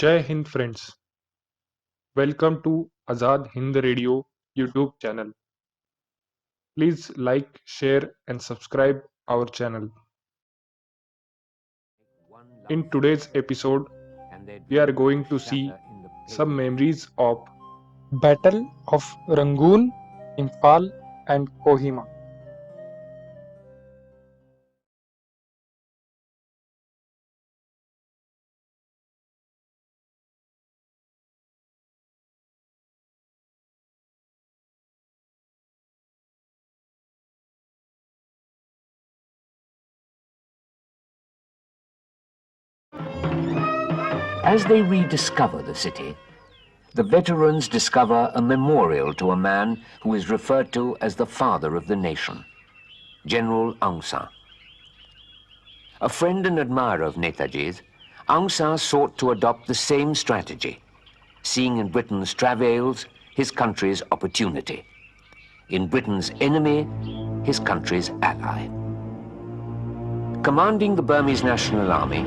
Jai Hind friends, welcome to Azad Hind Radio YouTube channel. Please like, share and subscribe our channel. In today's episode, we are going to see some memories of Battle of Rangoon, Imphal and Kohima. As they rediscover the city, the veterans discover a memorial to a man who is referred to as the father of the nation, General Aung San. A friend and admirer of Netaji's, Aung San sought to adopt the same strategy, seeing in Britain's travails his country's opportunity, in Britain's enemy his country's ally. Commanding the Burmese National Army,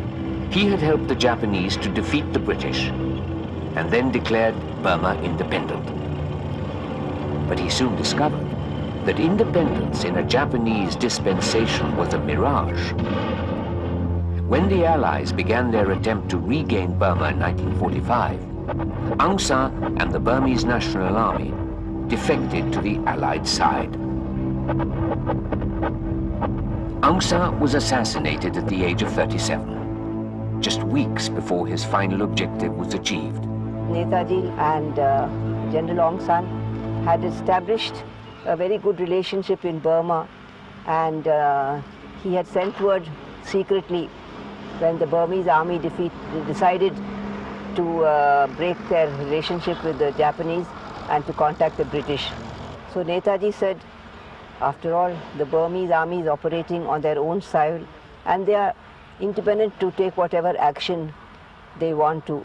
he had helped the Japanese to defeat the British and then declared Burma independent. But he soon discovered that independence in a Japanese dispensation was a mirage. When the Allies began their attempt to regain Burma in 1945, Aung San and the Burmese National Army defected to the Allied side. Aung San was assassinated at the age of 37. Just weeks before his final objective was achieved. Netaji and General Aung San had established a very good relationship in Burma, and he had sent word secretly when the Burmese army decided to break their relationship with the Japanese and to contact the British. So Netaji said, after all, the Burmese army is operating on their own soil and they are independent to take whatever action they want to.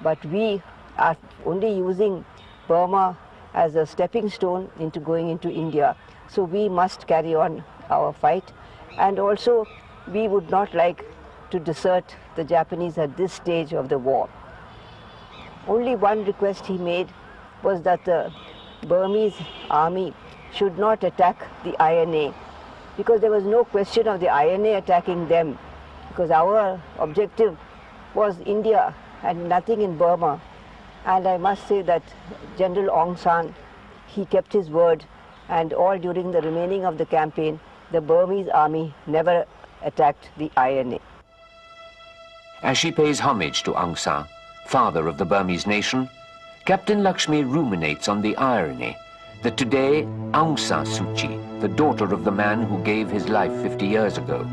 But we are only using Burma as a stepping stone into going into India. So we must carry on our fight. And also, we would not like to desert the Japanese at this stage of the war. Only one request he made was that the Burmese army should not attack the INA, because there was no question of the INA attacking them, because our objective was India and nothing in Burma. And I must say that General Aung San, he kept his word, and all during the remaining of the campaign, the Burmese army never attacked the INA. As she pays homage to Aung San, father of the Burmese nation, Captain Lakshmi ruminates on the irony that today Aung San Suu Kyi, the daughter of the man who gave his life 50 years ago,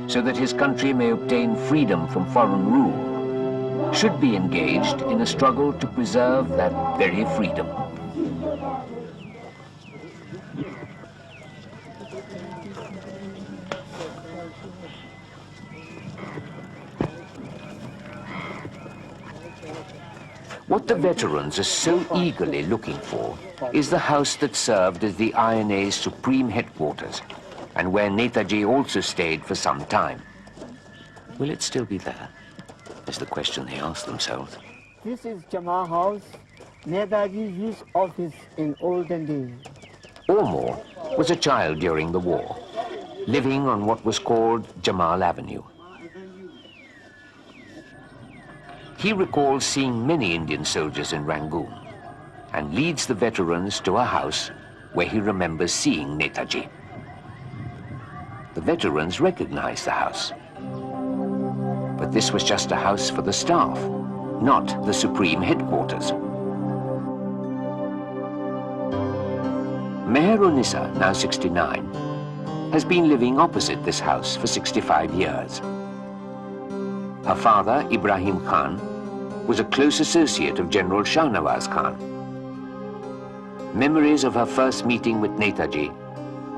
so that his country may obtain freedom from foreign rule, should be engaged in a struggle to preserve that very freedom. What the veterans are so eagerly looking for is the house that served as the INA's supreme headquarters, and where Netaji also stayed for some time. Will it still be there? Is the question they ask themselves. This is Jama House, Netaji's used office in olden days. Ormore was a child during the war, living on what was called Jamal Avenue. He recalls seeing many Indian soldiers in Rangoon and leads the veterans to a house where he remembers seeing Netaji. The veterans recognize the house. But this was just a house for the staff, not the supreme headquarters. Meher-Unissa, now 69, has been living opposite this house for 65 years. Her father, Ibrahim Khan, was a close associate of General Shahnawaz Khan. Memories of her first meeting with Netaji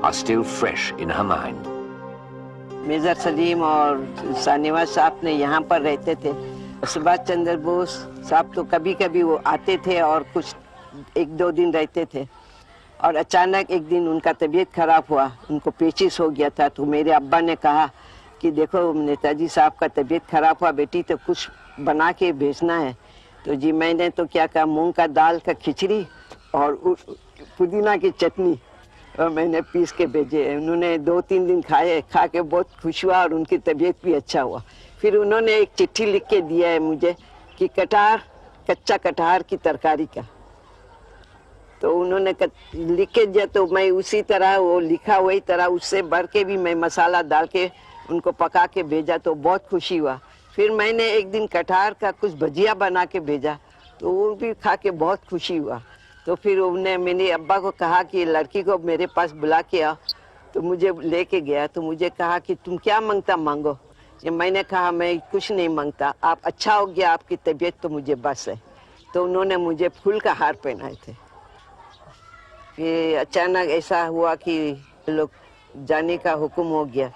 are still fresh in her mind. Major Salim और शाहनवाज साहब ने यहाँ पर रहते थे। सुभाष चंद्र बोस साहब तो कभी कभी वो आते थे और कुछ एक दो दिन रहते थे, और अचानक एक दिन उनका तबीयत खराब हुआ, उनको पेचिस हो गया था। तो मेरे अब्बा ने कहा कि देखो नेताजी साहब का तबीयत खराब हुआ बेटी, तो कुछ बना के भेजना है। तो जी मैंने तो क्या कहा, मूंग का दाल का खिचड़ी और पुदीना की चटनी और मैंने पीस के भेजे। उन्होंने 2-3 दिन खाए, खा के बहुत खुश हुआ और उनकी तबीयत भी अच्छा हुआ। फिर उन्होंने एक चिट्ठी लिख के दिया है मुझे कि कच्चा कटहर की तरकारी का। तो उन्होंने लिख के दिया, तो मैं उसी तरह वो लिखा वही तरह उससे भर के भी मैं मसाला डाल के उनको पका के भेजा, तो बहुत खुशी हुआ। फिर मैंने एक दिन कटहर का कुछ भजिया बना के भेजा, तो वो भी खा के बहुत खुशी हुआ। तो फिर उन्होंने मेरे अब्बा को कहा कि लड़की को मेरे पास बुला के आओ, तो मुझे लेके गया। तो मुझे कहा कि तुम क्या मांगता मांगो। ये मैंने कहा मैं कुछ नहीं मांगता, आप अच्छा हो गया, आपकी तबीयत तो मुझे बस है। तो उन्होंने मुझे फूल का हार पहनाए थे। फिर अचानक ऐसा हुआ कि लोग जाने का हुक्म हो गया,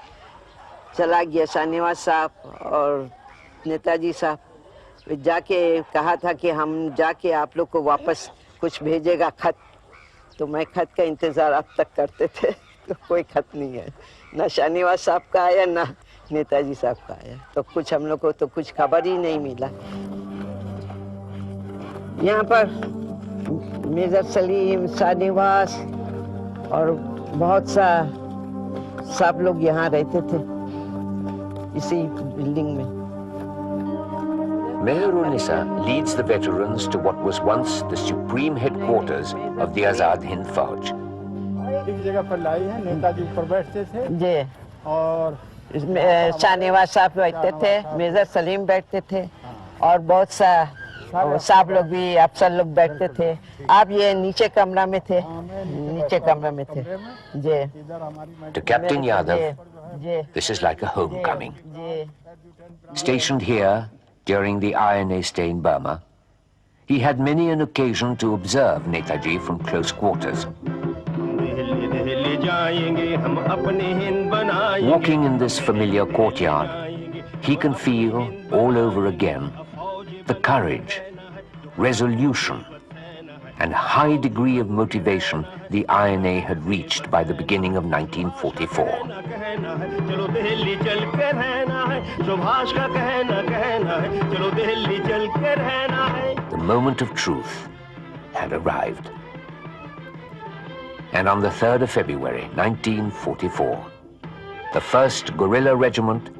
चला गया शाहनवाज साहब और नेताजी साहब। जाके कहा था कि हम जाके आप लोग को वापस कुछ भेजेगा खत। तो मैं खत का इंतज़ार अब तक करते थे, तो कोई खत नहीं है, ना शाहनवाज साहब का आया ना नेताजी साहब का आया। तो कुछ हम लोग को तो कुछ खबर ही नहीं मिला। यहाँ पर मेजर सलीम, शाहनवाज और बहुत सा सब लोग यहाँ रहते थे इसी बिल्डिंग में। Meher-un-Nisa leads the veterans to what was once the supreme headquarters of the Azad Hind Fauz. एक जगह पर लाई है, नेताजी ऊपर बैठते थे जी, और इसमें शाहनवाज साहब बैठते थे, मेजर सलीम बैठते थे और बहुत सा साहब लोग भी, अफसर लोग बैठते थे। आप ये नीचे कमरा में थे, नीचे कमरा में थे जी। To Captain Yadav, this is like a homecoming. Stationed here during the INA stay in Burma, he had many an occasion to observe Netaji from close quarters. Walking in this familiar courtyard, he can feel all over again the courage, resolution, and high degree of motivation the INA had reached by the beginning of 1944. The moment of truth had arrived. And on the 3rd of February, 1944, the 1st Guerrilla Regiment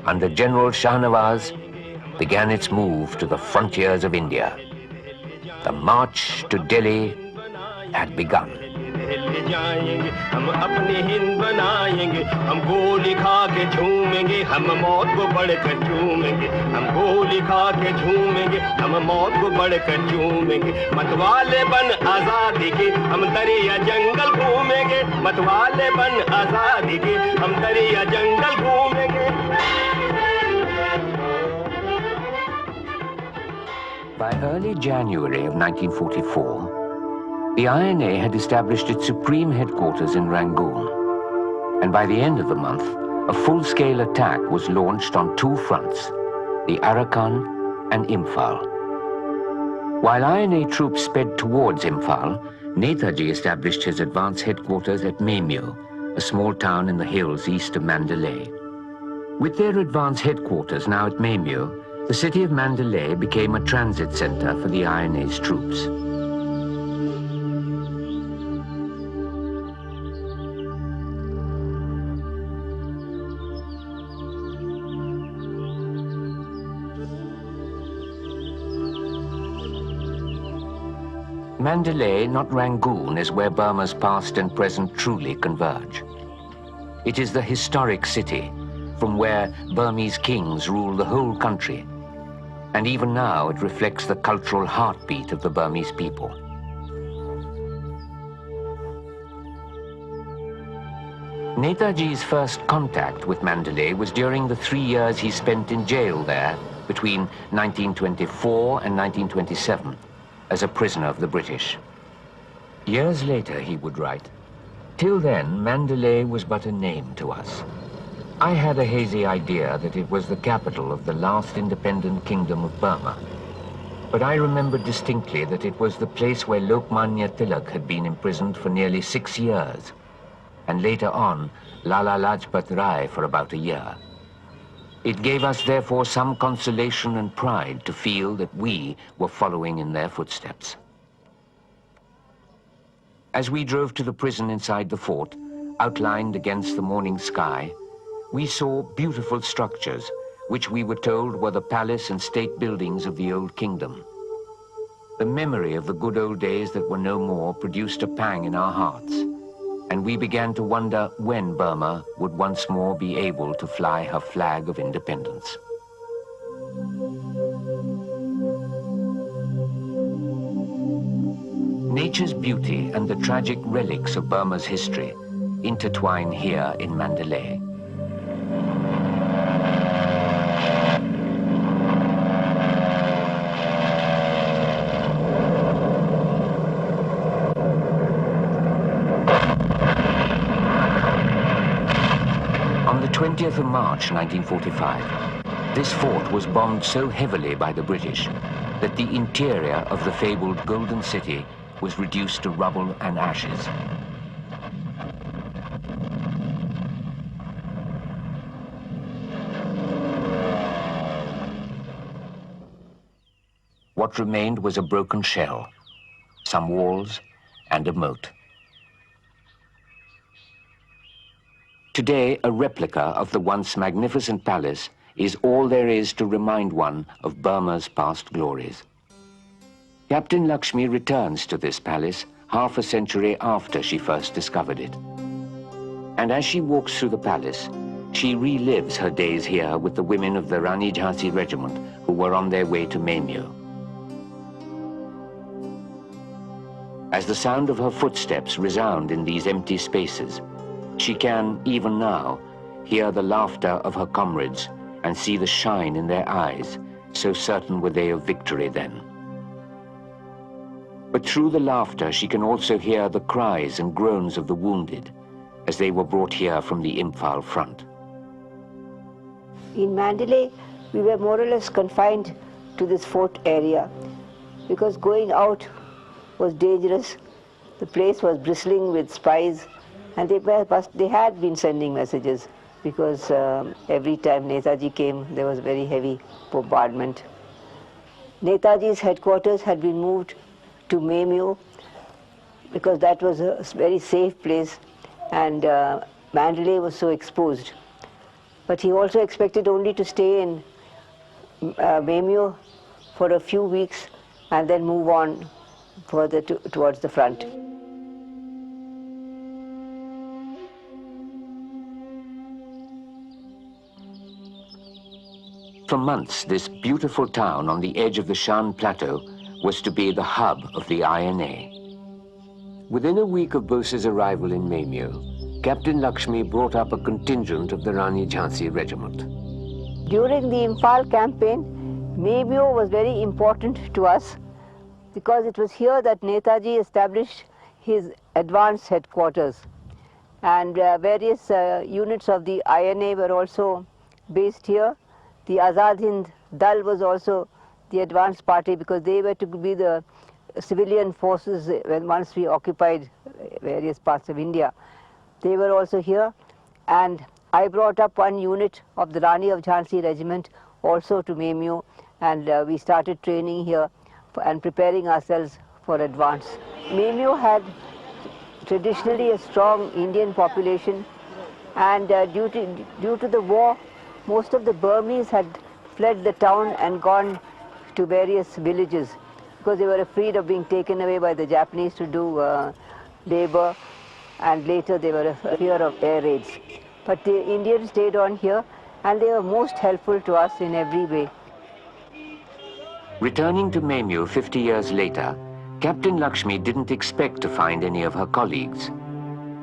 under General Shahnawaz began its move to the frontiers of India. The march to Delhi had begun. हम अपनी हिंद बनाएंगे, हम गोली खा के झूमेंगे, हम मौत को बढ़कर झूमेंगे, हम गोली खा के झूमेंगे, हम मौत को बढ़कर झूमेंगे। मतवाले बन आजादी के हम दरिया जंगल घूमेंगे, मतवाले बन आजादी के हम दरिया जंगल घूमेंगे। By early January of 1944, the INA had established its supreme headquarters in Rangoon, and by the end of the month, a full-scale attack was launched on 2 fronts, the Arakan and Imphal. While INA troops sped towards Imphal, Netaji established his advance headquarters at Memyo, a small town in the hills east of Mandalay. With their advance headquarters now at Memyo, the city of Mandalay became a transit center for the INA's troops. Mandalay, not Rangoon, is where Burma's past and present truly converge. It is the historic city from where Burmese kings rule the whole country, and even now it reflects the cultural heartbeat of the Burmese people. Netaji's first contact with Mandalay was during the 3 years he spent in jail there between 1924 and 1927 as a prisoner of the British. Years later, he would write, "Till then, Mandalay was but a name to us. I had a hazy idea that it was the capital of the last independent kingdom of Burma. But I remember distinctly that it was the place where Lokmanya Tilak had been imprisoned for nearly 6 years, and later on, Lala Lajpat Rai for about a year. It gave us therefore some consolation and pride to feel that we were following in their footsteps. As we drove to the prison inside the fort, outlined against the morning sky, we saw beautiful structures, which we were told were the palace and state buildings of the old kingdom. The memory of the good old days that were no more produced a pang in our hearts, and we began to wonder when Burma would once more be able to fly her flag of independence. Nature's beauty and the tragic relics of Burma's history intertwine here in Mandalay. On the 20th of March 1945, this fort was bombed so heavily by the British that the interior of the fabled Golden City was reduced to rubble and ashes. What remained was a broken shell, some walls, and a moat. Today, a replica of the once magnificent palace is all there is to remind one of Burma's past glories. Captain Lakshmi returns to this palace half a century after she first discovered it. And as she walks through the palace, she relives her days here with the women of the Rani Jhansi regiment who were on their way to Memyo. As the sound of her footsteps resound in these empty spaces, she can, even now, hear the laughter of her comrades and see the shine in their eyes, so certain were they of victory then. But through the laughter, she can also hear the cries and groans of the wounded as they were brought here from the Imphal front. In Mandalay, we were more or less confined to this fort area because going out was dangerous. The place was bristling with spies, and they had been sending messages because every time Netaji came, there was very heavy bombardment. Netaji's headquarters had been moved to Memyo because that was a very safe place, and Mandalay was so exposed. But he also expected only to stay in Memyo for a few weeks and then move on further towards the front. For months, this beautiful town on the edge of the Shan Plateau was to be the hub of the INA. Within a week of Bose's arrival in Memyo, Captain Lakshmi brought up a contingent of the Rani Jhansi regiment. During the Imphal campaign, Memyo was very important to us because it was here that Netaji established his advanced headquarters, and various units of the INA were also based here. The Azad Hind Dal was also the advanced party because they were to be the civilian forces once we occupied various parts of India. They were also here, and I brought up one unit of the Rani of Jhansi regiment also to Memyo, and we started training here and preparing ourselves for advance. Memyo had traditionally a strong Indian population, and due to the war, most of the Burmese had fled the town and gone to various villages because they were afraid of being taken away by the Japanese to do labor, and later they were afraid of air raids. But the Indians stayed on here, and they were most helpful to us in every way. Returning to Memyo 50 years later, Captain Lakshmi didn't expect to find any of her colleagues.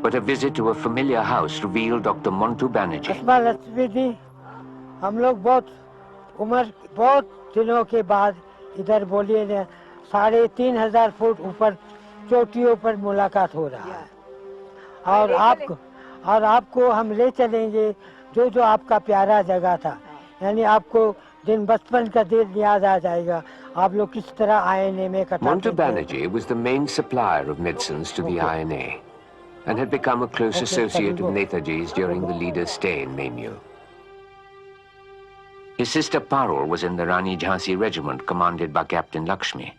But a visit to a familiar house revealed Dr. Montu Banerjee. हम लोग बहुत दिनों के बाद इधर बोलिए ने 3,500 foot ऊपर चोटियों पर मुलाकात हो रहा है, और आपको हम ले चलेंगे जो आपका प्यारा जगह था, यानी आपको दिन बचपन का दिन याद आ जाएगा, आप लोग किस तरह INA में कटाते थे। Montu Banerjee was the main supplier of medicines to the INA and had become a close associate of Netaji's during the leader's stay in Memyo. His sister Parul was in the Rani Jhansi regiment commanded by Captain Lakshmi.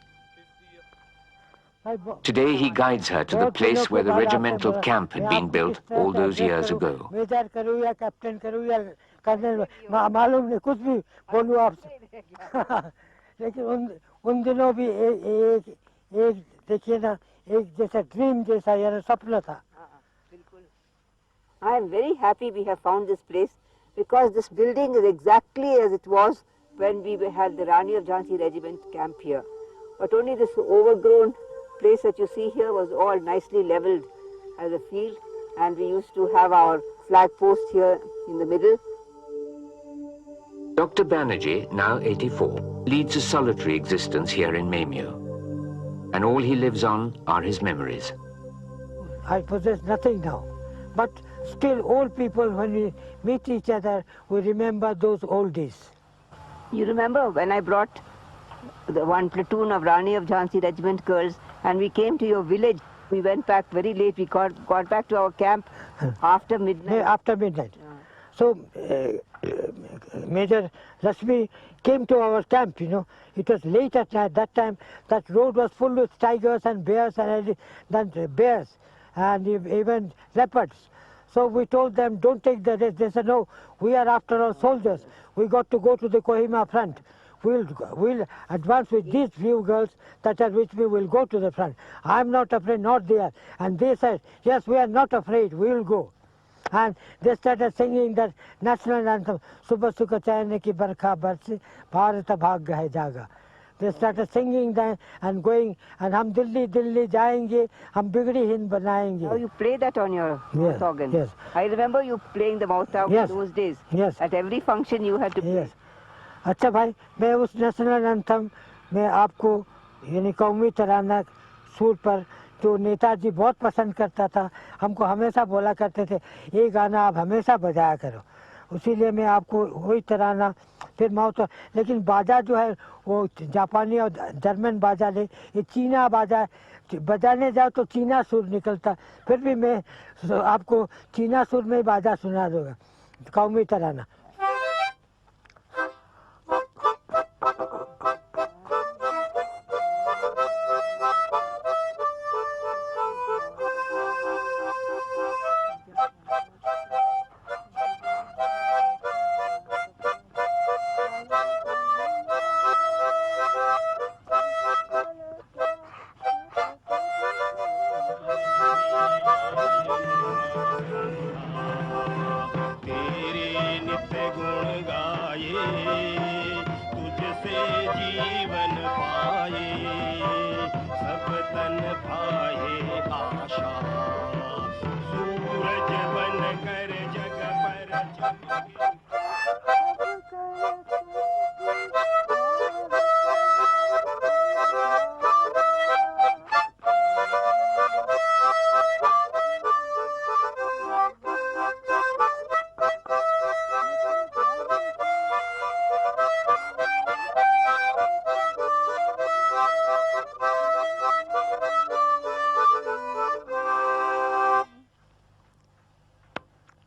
Today he guides her to the place where the regimental camp had been built all those years ago. Major करूँ या captain करूँ या colonel मालूम नहीं कुछ भी बोलूँ आपसे लेकिन उन दिनों भी एक देखिए ना एक जैसा ड्रीम जैसा यार सपना था. I am very happy we have found this place because this building is exactly as it was when we had the Rani of Jhansi regiment camp here. But only this overgrown place that you see here was all nicely leveled as a field, and we used to have our flag post here in the middle. Dr. Banerjee, now 84, leads a solitary existence here in Memio, and all he lives on are his memories. I possess nothing now, but still old people, when we meet each other, we remember those old days. You remember when I brought the one platoon of Rani of Jhansi regiment girls and we came to your village? We went back very late. We got back to our camp after midnight. After midnight. Yeah. So Major Rashmi came to our camp, you know. It was late at night. That time that road was full with tigers and bears and even leopards. So we told them, don't take the risk. They said, no, we are after all soldiers. We got to go to the Kohima front. We'll advance with these few girls that are with me, will go to the front. I'm not afraid, not they are. And they said, yes, we are not afraid, we will go. And they started singing that national anthem, Subha Sukha Chayane Ki Barkha Barsi, Bharata Bhagya Hai Jaga. They started singing that and going, and Hum Dilli Dilli Jayenge, Hum Bigdi Hind Banayenge. Now you play that on your mouth organ. Yes. I remember you playing the mouth organ in those days. Yes. At every function you had to play. Yes. अच्छा भाई, मैं उस national anthem में आपको यानी कौमी तराना सूर पर जो नेताजी बहुत पसंद करता था, हमको हमेशा बोला करते थे ये गाना आप हमेशा बजाया करो, उसीलिए मैं आपको वही तराना फिर माउथ. लेकिन बाजा जो है वो जापानी और जर्मन बाजा ले, ये चीना बाजा बजाने जाओ तो चीना सुर निकलता, फिर भी मैं आपको चीना सुर में बाजा सुना दूंगा कौमी तराना.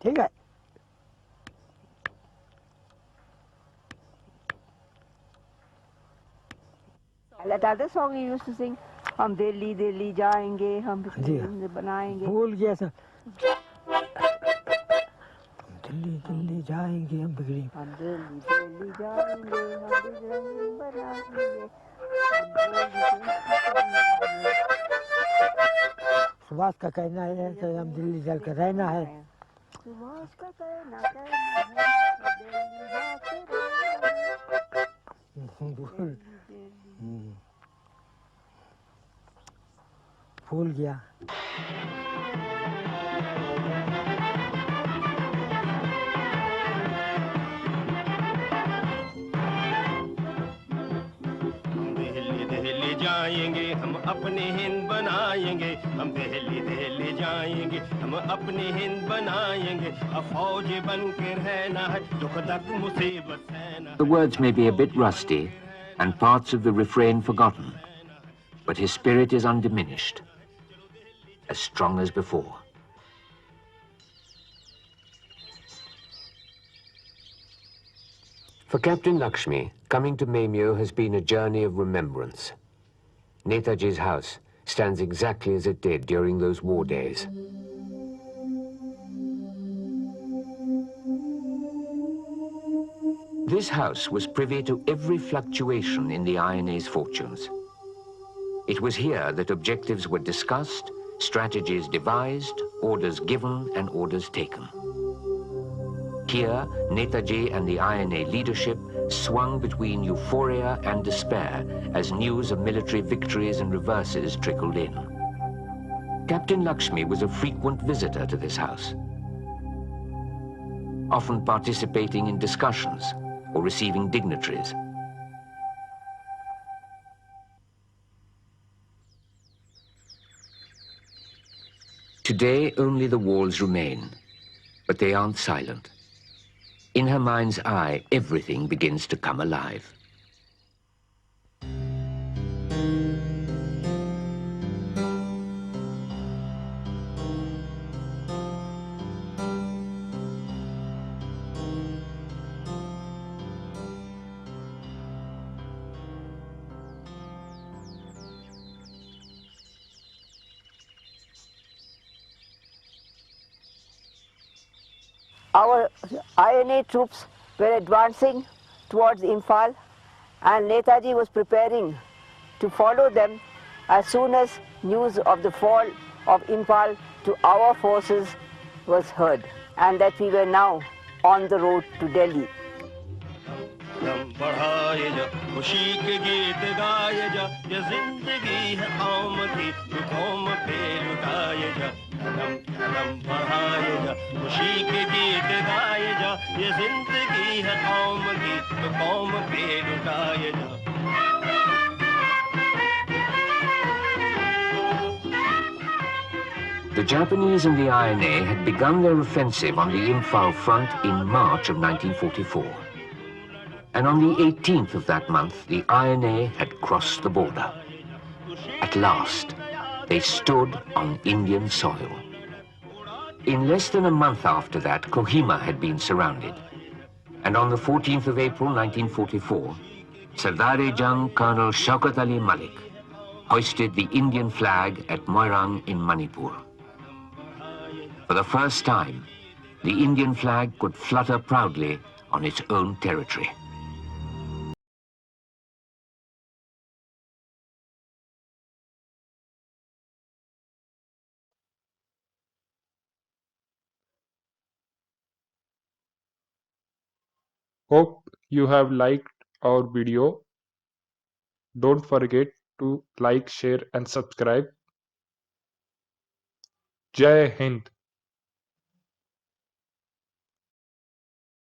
ठीक है. And that other song you used to sing, हम दिल्ली दिल्ली जाएंगे, हम बनाएंगे. भूल गया सर. दिल्ली दिल्ली जाएंगे हम बिगड़ी. हम दिल्ली दिल्ली जाएंगे, हम बिगड़ी बनाएंगे. सुभाष का कहना है कि हम दिल्ली जाकर रहना है. सुभाष का कहना है भूल गया. दिल्ली जाएंगे हम अपनी हिंद बनाएंगे, हम दिल्ली दिल्ली जाएंगे हम अपनी हिंद बनाएंगे, फौज बन के रहना है, दुख दर्द मुसीबत सहना. The words may be a bit rusty and parts of the refrain forgotten, but his spirit is undiminished, as strong as before. For Captain Lakshmi, coming to Memyo has been a journey of remembrance. Netaji's house stands exactly as it did during those war days. This house was privy to every fluctuation in the INA's fortunes. It was here that objectives were discussed, strategies devised, orders given, and orders taken. Here, Netaji and the INA leadership swung between euphoria and despair as news of military victories and reverses trickled in. Captain Lakshmi was a frequent visitor to this house, often participating in discussions or receiving dignitaries. Today, only the walls remain, but they aren't silent. In her mind's eye, everything begins to come alive. Our INA troops were advancing towards Imphal, and Netaji was preparing to follow them as soon as news of the fall of Imphal to our forces was heard, and that we were now on the road to Delhi. कदम बढ़ाए जा खुशी के गीत गाए जा ये जिंदगी है कौम की तो कौम पे लुटाए जा कदम कदम बढ़ाए जा खुशी के गीत गाए जा ये जिंदगी है कौम की तो कौम पे लुटाए जा The Japanese and the INA had begun their offensive on the Imphal front in March of 1944. And on the 18th of that month, the INA had crossed the border. At last, they stood on Indian soil. In less than a month after that, Kohima had been surrounded. And on the 14th of April 1944, Sardar Jang Colonel Shaukat Malik hoisted the Indian flag at Moirang in Manipur. For the first time, the Indian flag could flutter proudly on its own territory. Hope you have liked our video. Don't forget to like, share and subscribe. Jai Hind.